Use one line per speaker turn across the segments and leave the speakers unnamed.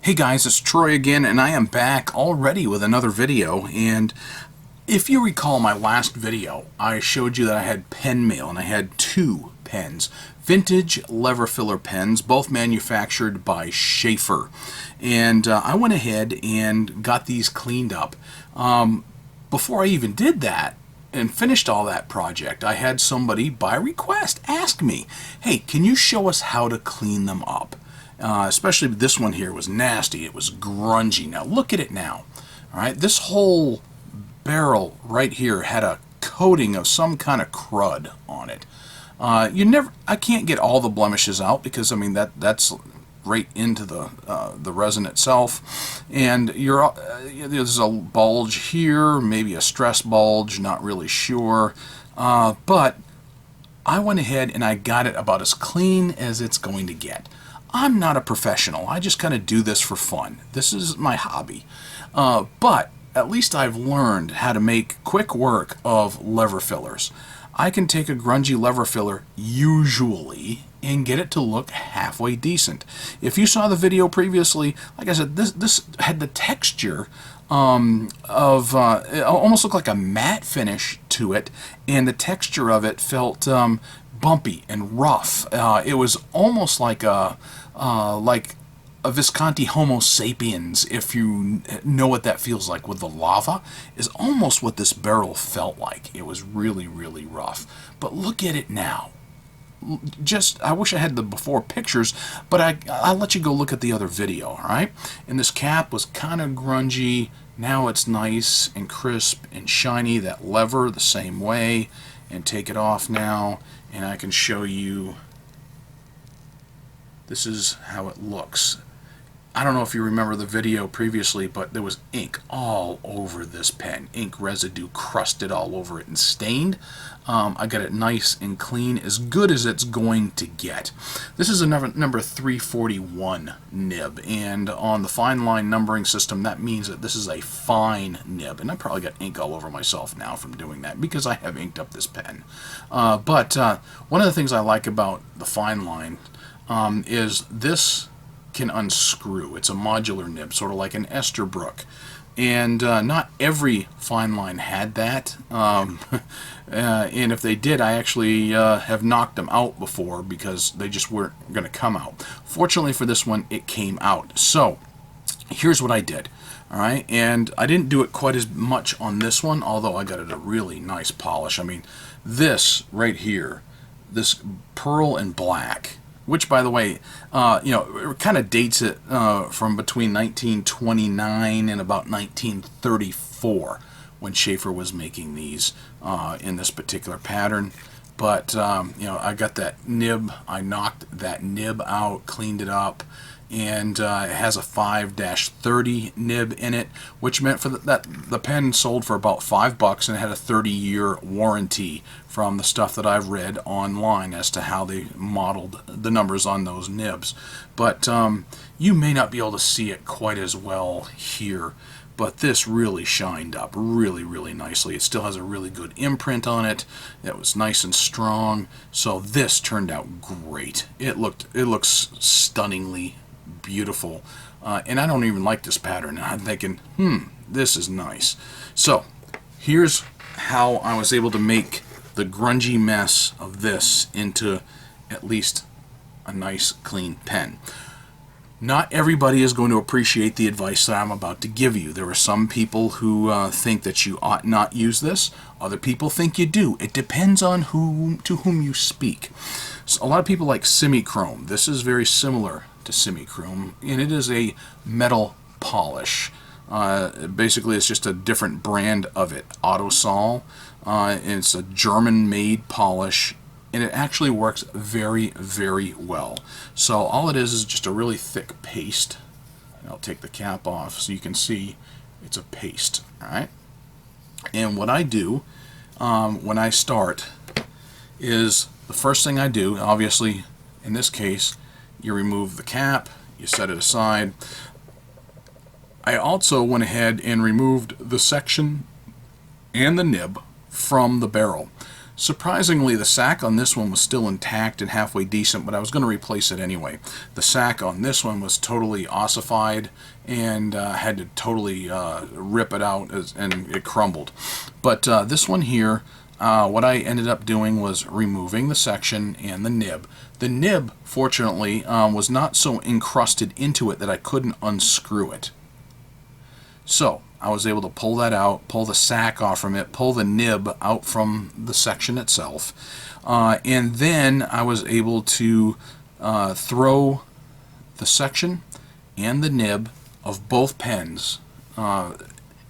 Hey guys, it's Troy again, and I am back already with another video. And if you recall my last video, I showed you that I had pen mail, and I had two pens. Vintage lever filler pens, both manufactured by Schaefer. And I went ahead and got these cleaned up. Before I even did that, and finished all that project, I had somebody, by request, ask me, hey, can you show us how to clean them up? Especially this one here was nasty. It was grungy. Now look at it now. All right, this whole barrel right here had a coating of some kind of crud on it. I can't get all the blemishes out because I mean that's right into the resin itself, and there's a bulge here, maybe a stress bulge, not really sure, but I went ahead and I got it about as clean as it's going to get. I'm not a professional. I just kind of do this for fun. This is my hobby. But at least I've learned how to make quick work of lever fillers. I can take a grungy lever filler, usually, and get it to look halfway decent. If you saw the video previously, like I said, this had the texture it almost looked like a matte finish to it, and the texture of it felt bumpy and rough. It was almost like a Visconti Homo sapiens, if you know what that feels like with the lava, is almost what this barrel felt like. It was really, really rough. But look at it now. I wish I had the before pictures, but I'll let you go look at the other video, alright? And this cap was kind of grungy. Now it's nice and crisp and shiny. That lever the same way. And take it off now, and I can show you. This is how it looks. I don't know if you remember the video previously, but there was ink all over this pen. Ink residue crusted all over it and stained. I got it nice and clean, as good as it's going to get. This is a number 341 nib, and on the fine line numbering system, that means that this is a fine nib. And I probably got ink all over myself now from doing that because I have inked up this pen. But one of the things I like about the fine line is this can unscrew. It's a modular nib, sort of like an Esterbrook. And not every fine line had that. And if they did, I actually have knocked them out before because they just weren't going to come out. Fortunately for this one, it came out. So here's what I did. All right, and I didn't do it quite as much on this one, although I got it a really nice polish. I mean, this right here, this pearl and black, which, by the way, it kind of dates it from between 1929 and about 1934 when Schaefer was making these in this particular pattern. But, I got that nib. I knocked that nib out, cleaned it up, and it has a 5-30 nib in it, which meant for the pen sold for about $5 and it had a 30-year warranty from the stuff that I've read online as to how they modeled the numbers on those nibs. But you may not be able to see it quite as well here, but this really shined up really, really nicely. It still has a really good imprint on it. It was nice and strong, so this turned out great. It looks stunningly beautiful, and I don't even like this pattern. I'm thinking, this is nice. So here's how I was able to make the grungy mess of this into at least a nice clean pen. Not everybody is going to appreciate the advice that I'm about to give you. There are some people who think that you ought not use this. Other people think you do. It depends on to whom you speak. So a lot of people like semichrome. This is very similar to semichrome, and it is a metal polish. Basically, it's just a different brand of it. Autosol. It's a German-made polish, and it actually works very, very well. So all it is just a really thick paste. I'll take the cap off so you can see it's a paste. All right. And what I do when I start is the first thing I do, obviously, in this case, you remove the cap, you set it aside. I also went ahead and removed the section and the nib from the barrel. Surprisingly, the sack on this one was still intact and halfway decent, but I was going to replace it anyway. The sack on this one was totally ossified and had to totally rip it out and it crumbled. But this one here, what I ended up doing was removing the section and the nib. The nib, fortunately, was not so encrusted into it that I couldn't unscrew it. So I was able to pull that out, pull the sack off from it, pull the nib out from the section itself, and then I was able to throw the section and the nib of both pens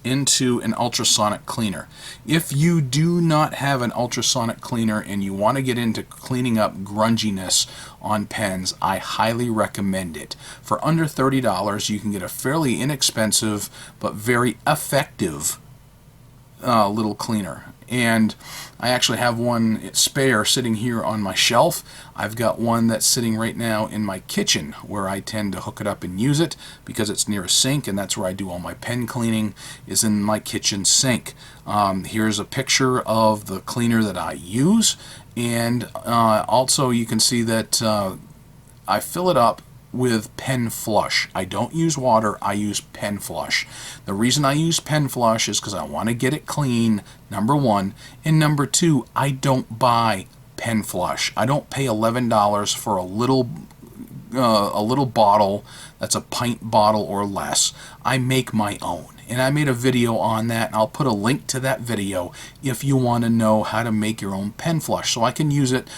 into an ultrasonic cleaner. If you do not have an ultrasonic cleaner and you want to get into cleaning up grunginess on pens, I highly recommend it. For under $30, you can get a fairly inexpensive but very effective little cleaner. And I actually have one spare sitting here on my shelf. I've got one that's sitting right now in my kitchen where I tend to hook it up and use it because it's near a sink, and that's where I do all my pen cleaning, is in my kitchen sink. Here's a picture of the cleaner that I use, and also you can see that I fill it up with pen flush. I don't use water, I use pen flush. The reason I use pen flush is because I want to get it clean, number one, and number two, I don't buy pen flush. I don't pay $11 for a little bottle that's a pint bottle or less. I make my own, and I made a video on that, and I'll put a link to that video if you want to know how to make your own pen flush. So I can use it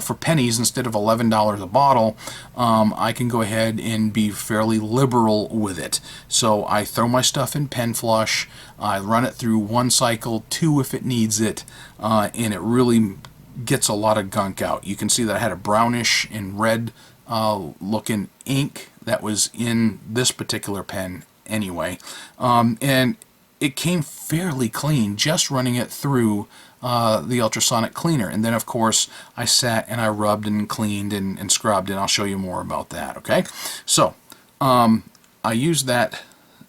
for pennies instead of $11 a bottle. I can go ahead and be fairly liberal with it. So I throw my stuff in pen flush, I run it through one cycle, two if it needs it, and it really gets a lot of gunk out. You can see that I had a brownish and red looking ink that was in this particular pen anyway, and it came fairly clean just running it through the ultrasonic cleaner. And then of course I sat and I rubbed and cleaned and scrubbed, and I'll show you more about that. Okay, so I used that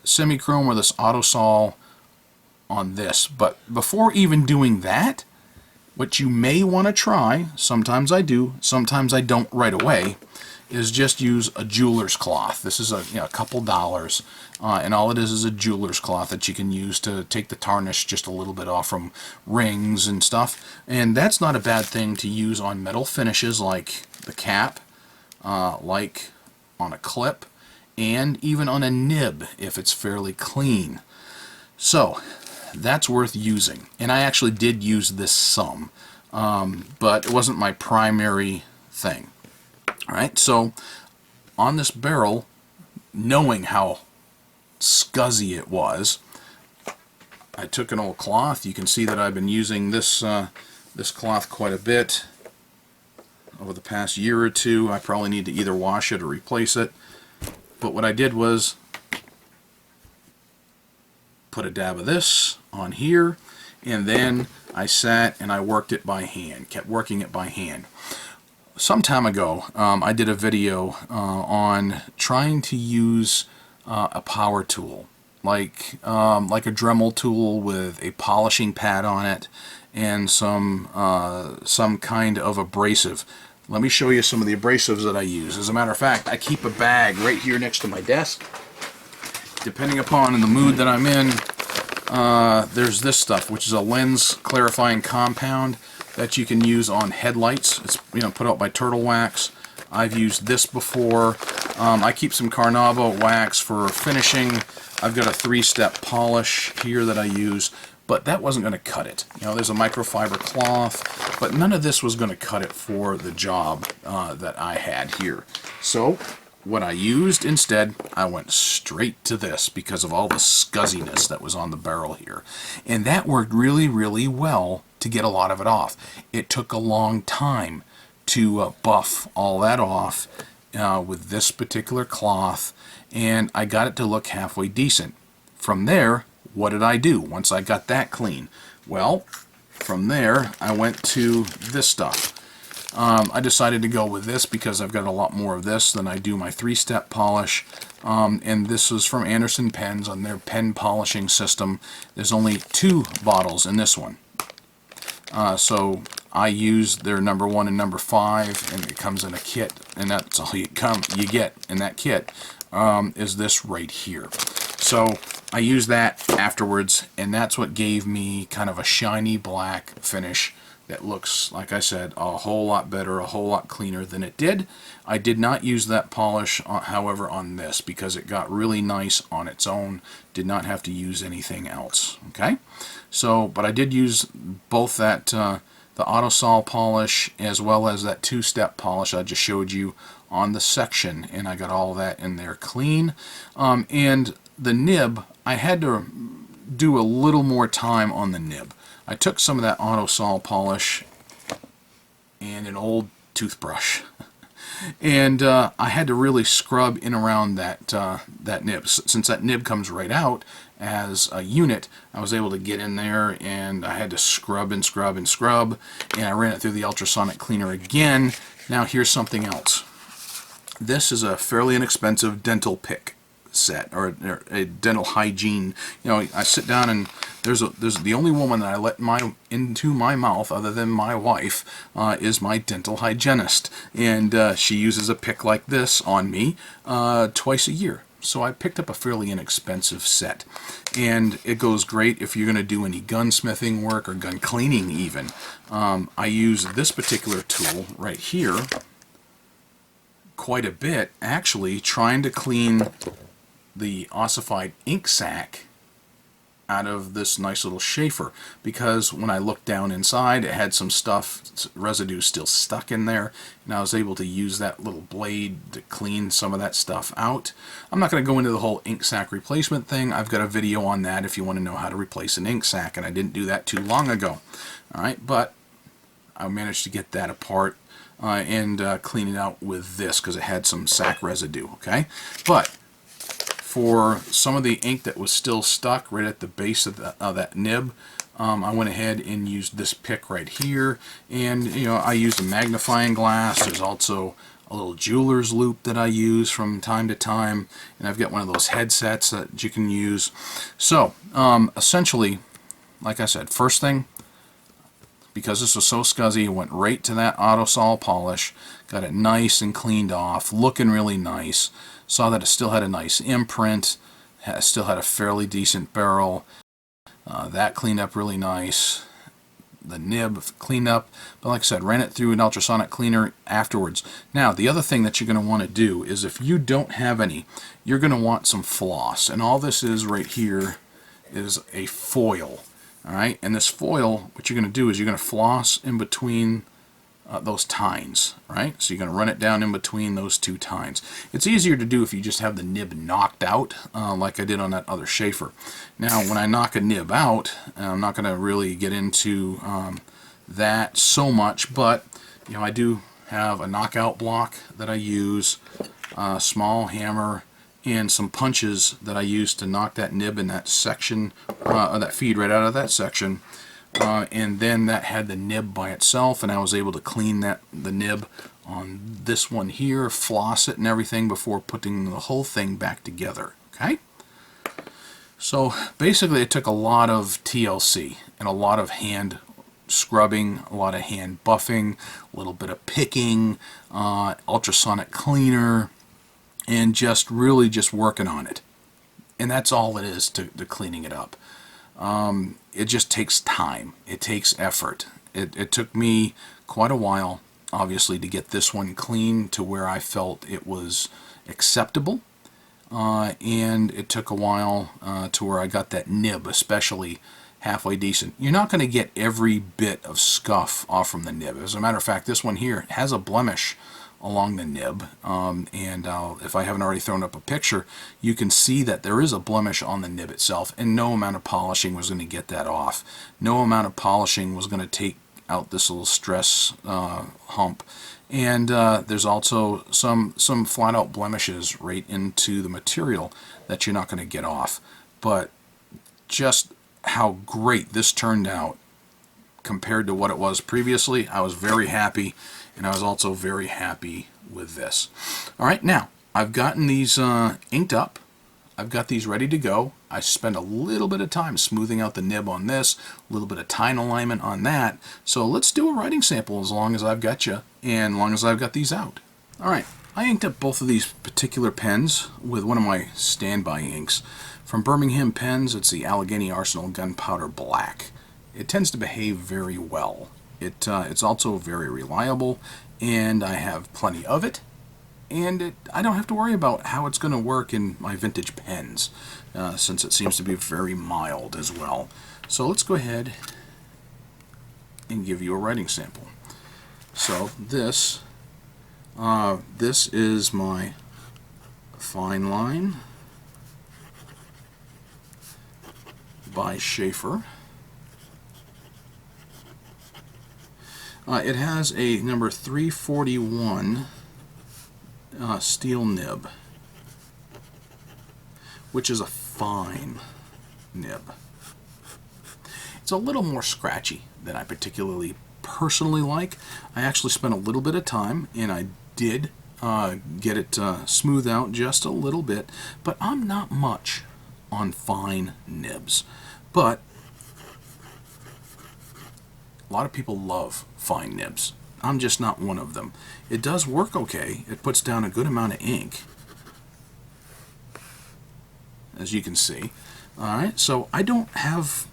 semi-chrome or this autosol on this, but before even doing that, what you may want to try, sometimes I do, sometimes I don't right away, is just use a jeweler's cloth. This is a couple dollars, and all it is a jeweler's cloth that you can use to take the tarnish just a little bit off from rings and stuff. And that's not a bad thing to use on metal finishes like the cap, like on a clip, and even on a nib if it's fairly clean. So that's worth using, and I actually did use this some, but it wasn't my primary thing. Alright, so on this barrel, knowing how scuzzy it was, I took an old cloth. You can see that I've been using this this cloth quite a bit over the past year or two. I probably need to either wash it or replace it. But what I did was put a dab of this on here, and then I sat and I worked it by hand, kept working it by hand. Some time ago, I did a video on trying to use a power tool, like a Dremel tool with a polishing pad on it and some kind of abrasive. Let me show you some of the abrasives that I use. As a matter of fact, I keep a bag right here next to my desk. Depending upon the mood that I'm in, there's this stuff, which is a lens clarifying compound that you can use on headlights. It's put out by Turtle Wax. I've used this before. I keep some Carnauba wax for finishing. I've got a 3-step polish here that I use, but that wasn't going to cut it. There's a microfiber cloth, but none of this was going to cut it for the job that I had here. So what I used instead, I went straight to this because of all the scuzziness that was on the barrel here. And that worked really, really well to get a lot of it off. It took a long time to buff all that off with this particular cloth, and I got it to look halfway decent. From there, what did I do once I got that clean? Well, from there, I went to this stuff. I decided to go with this because I've got a lot more of this than I do my 3-step polish, and this is from Anderson Pens on their pen polishing system. There's only 2 bottles in this one. So I use their number 1 and number 5, and it comes in a kit, and that's all you get in that kit, is this right here. So I use that afterwards, and that's what gave me kind of a shiny black finish that looks, like I said, a whole lot better, a whole lot cleaner than it did. I did not use that polish, however, on this, because it got really nice on its own. Did not have to use anything else. Okay, so but I did use both that the Autosol polish as well as that two-step polish I just showed you on the section, and I got all that in there clean. And the nib, I had to do a little more time on the nib. I took some of that Autosol polish and an old toothbrush, and I had to really scrub in around that that nib. Since that nib comes right out as a unit, I was able to get in there, and I had to scrub and scrub and scrub, and I ran it through the ultrasonic cleaner again. Now here's something else. This is a fairly inexpensive dental pick set, or a dental hygiene. You know, I sit down, and there's the only woman that I let into my mouth, other than my wife, is my dental hygienist, and she uses a pick like this on me twice a year. So I picked up a fairly inexpensive set, and it goes great if you're going to do any gunsmithing work or gun cleaning even. I use this particular tool right here quite a bit, actually, trying to clean the ossified ink sac out of this nice little Schaefer, because when I looked down inside, it had some stuff, residue still stuck in there, and I was able to use that little blade to clean some of that stuff out. I'm not going to go into the whole ink sac replacement thing. I've got a video on that if you want to know how to replace an ink sac, and I didn't do that too long ago. Alright, but I managed to get that apart and clean it out with this, because it had some sac residue. Okay, but for some of the ink that was still stuck right at the base of that nib, I went ahead and used this pick right here, and I used a magnifying glass. There's also a little jeweler's loop that I use from time to time, and I've got one of those headsets that you can use. So essentially, like I said, first thing, because this was so scuzzy, I went right to that Autosol polish, got it nice and cleaned off, looking really nice. Saw that it still had a nice imprint, still had a fairly decent barrel. That cleaned up really nice. The nib cleaned up, but like I said, ran it through an ultrasonic cleaner afterwards. Now, the other thing that you're going to want to do is, if you don't have any, you're going to want some floss. And all this is right here is a foil. Alright, and this foil, what you're going to do is you're going to floss in between those tines, right? So you're going to run it down in between those two tines. It's easier to do if you just have the nib knocked out, like I did on that other Schaefer. Now, when I knock a nib out, I'm not going to really get into that so much, but I do have a knockout block that I use, a small hammer, and some punches that I use to knock that nib in that section, or that feed right out of that section. And then that had the nib by itself, and I was able to clean the nib on this one here, floss it and everything before putting the whole thing back together. Okay? So basically it took a lot of TLC and a lot of hand scrubbing, a lot of hand buffing, a little bit of picking, ultrasonic cleaner, and just really just working on it. And that's all it is to cleaning it up. It just takes time. It takes effort. It took me quite a while, obviously, to get this one clean to where I felt it was acceptable. And it took a while to where I got that nib, especially, halfway decent. You're not going to get every bit of scuff off from the nib. As a matter of fact, this one here has a blemish along the nib, and if I haven't already thrown up a picture, you can see that there is a blemish on the nib itself, and no amount of polishing was going to get that off. No amount of polishing was going to take out this little stress hump. And there's also some flat out blemishes right into the material that you're not going to get off. But just how great this turned out compared to what it was previously, I was very happy, and I was also very happy with this. Alright, now I've gotten these inked up. I've got these ready to go. I spend a little bit of time smoothing out the nib on this, a little bit of tine alignment on that. So let's do a writing sample as long as I've got you and as long as I've got these out. Alright, I inked up both of these particular pens with one of my standby inks. From Birmingham Pens, it's the Allegheny Arsenal Gunpowder Black. It tends to behave very well. It's also very reliable, and I have plenty of it. And I don't have to worry about how it's going to work in my vintage pens, since it seems to be very mild as well. So let's go ahead and give you a writing sample. So this is my Fine Line by Schaefer. It has a number 341 steel nib, which is a fine nib. It's a little more scratchy than I particularly personally like. I actually spent a little bit of time, and I did get it smoothed out just a little bit, but I'm not much on fine nibs. But a lot of people love fine nibs. I'm just not one of them. It does work okay. It puts down a good amount of ink, as you can see. Alright, so I don't have...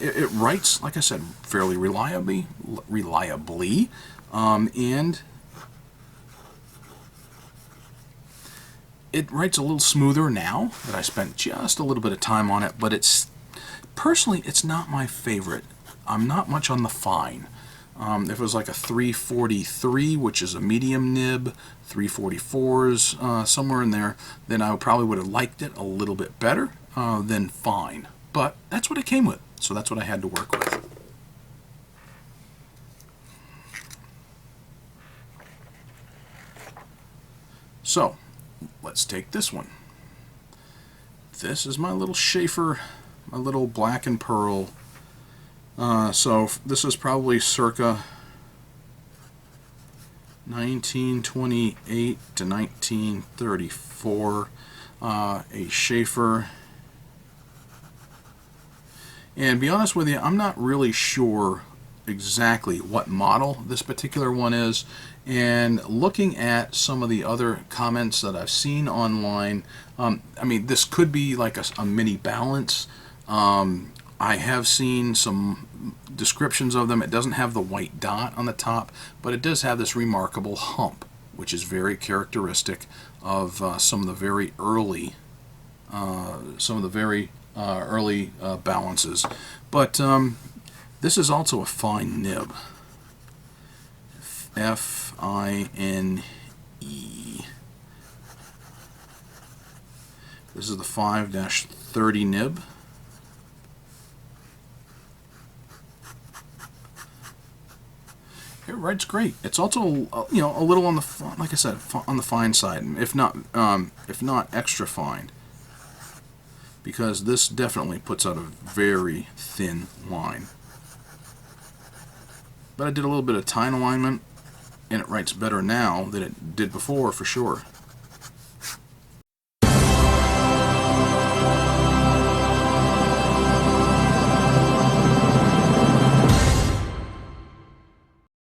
it writes, like I said, fairly reliably, and it writes a little smoother now that I spent just a little bit of time on it, but personally, it's not my favorite. I'm not much on the fine. If it was like a 343, which is a medium nib, 344s, somewhere in there, then I probably would have liked it a little bit better than fine. But that's what it came with, so that's what I had to work with. So, let's take this one. This is my little Schaefer, my little black and pearl. So this is probably circa 1928 to 1934, a Schaefer. And to be honest with you, I'm not really sure exactly what model this particular one is, and looking at some of the other comments that I've seen online, I mean, this could be like a mini balance. I have seen some descriptions of them. It doesn't have the white dot on the top, but it does have this remarkable hump, which is very characteristic of some of the very early balances. But this is also a fine nib. F-I-N-E. This is the 5-30 nib. It writes great. It's also, you know, a little on the, like I said, on the fine side, if not extra fine, because this definitely puts out a very thin line. But I did a little bit of tine alignment, and it writes better now than it did before, for sure.